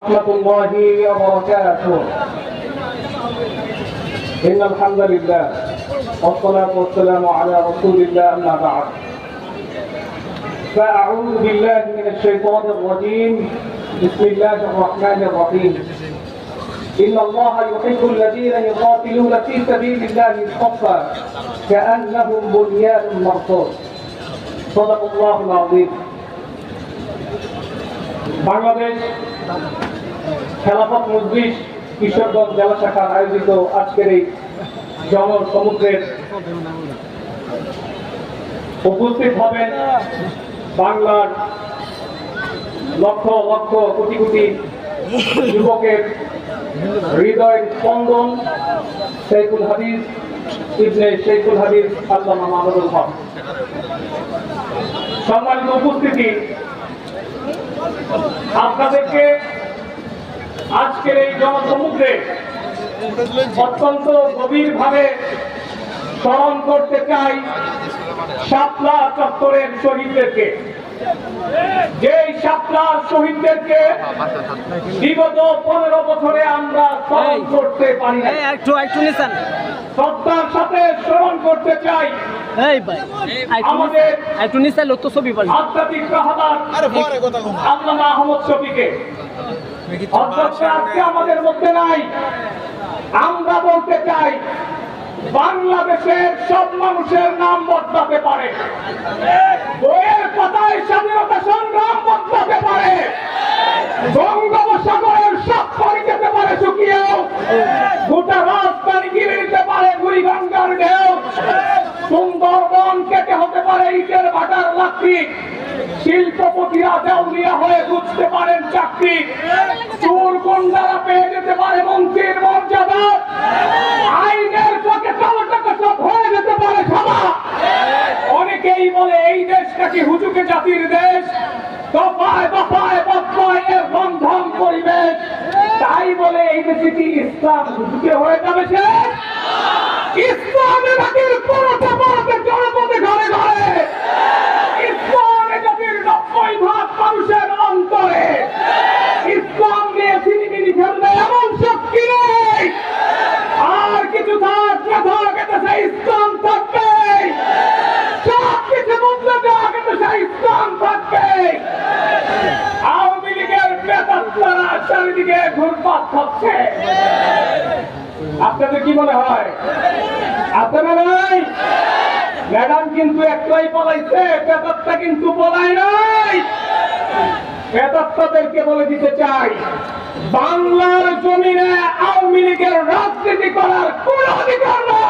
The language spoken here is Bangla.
ورحمة الله وبركاته. إن الحمد لله والصلاة والسلام على رسول الله أما بعد فأعوذ بالله من الشيطان الرجيم. بسم الله الرحمن الرحيم. إن الله يحب الذين يقاتلون في سبيل الله صفا كأنهم بنيان مرصوص. صدق الله العظيم. বাংলাদেশ খেলাফত মজলিস কিশোরগঞ্জ জেলা শাখার আয়োজিত আজকের এই জনসমুদ্রের উপস্থিত হবেন বাংলার লক্ষ লক্ষ কোটি কোটি যুবকের হৃদয়ের স্পন্দন শেখুল হাদিস ইবনে শেখুল হাদিস আল্লামা মাহমুদুল হক। সম্মানিত উপস্থিতি, আপনাদেরকে আজকের এই জনসমুদ্রে অত্যন্ত গভীরভাবে স্মরণ করতে চাই শাপলা চত্বরের শহীদদেরকে। যেই শাপলার শহীদদেরকে বিগত 15 বছরে আমরা স্মরণ করতে পারি না। শ্রদ্ধার সাথে স্মরণ করতে চাই আমাদের আধ্যাত্মিক রাহবার আল্লামা আহমদ শফীকে। আজকে আমাদের মধ্যে নাই। আমরা বলতে চাই বাংলাদেশের সব মানুষের নাম বদলাতে পারে, বইয়ের পাতায় স্বাধীনতা সংগ্রাম বদলাতে পারে, বঙ্গোপসাগরের সব পানি যেতে পারে শুকিয়েও, গোটা রাজধানী গিরে দিতে পারে বুড়িগঙ্গার ঢেউ, সুন্দরবন কেটে হতে পারে ইটের ভাটার লাকড়ি, শিল্পপতিরা দেউলিয়া হয়ে বুঝতে পারেন চাকরি, চোর গুন্ডারা পেয়ে যেতে পারে মন্ত্রীর মর্যাদা, আইনের ফাঁকে কালো টাকা সব হয়ে যেতে পারে সভা। অনেকেই বলে এই দেশ নাকি হুজুকে জাতির দেশ, দফায় দফায় বদলায় এর বন্ধন পরিবেশ, তাই বলে এই দেশে কি ইসলাম হুজুকে হয়ে যাবে শেষ? ইসলামে জাতির পরতে পরতে জনপদে ঘরে ঘরে, ইসলামে জাতির 90% মানুষের অন্তরে, ইসলাম নিয়ে ছিনিমিনি খেলবে এমন শক্তি নেই। আর কিছু থাক না থাক, এতে ইসলাম থাকবে, সব কিছু বদলে যাক, এতে ইসলাম থাকবে। আওয়ামী লীগের বেতাত্তারা চারিদিকে ঘুরপাক খাচ্ছে। আপনাদের কি মনে হয়? আপনারা নাই? ম্যাডাম কিন্তু একটাই পলাইছে, বেতাত্তা কিন্তু পলায় নাই। বেতাত্তাদেরকে বলে দিতে চাই, বাংলার জমিনে আওয়ামী লীগের রাজনীতি করার কোন অধিকার নাই।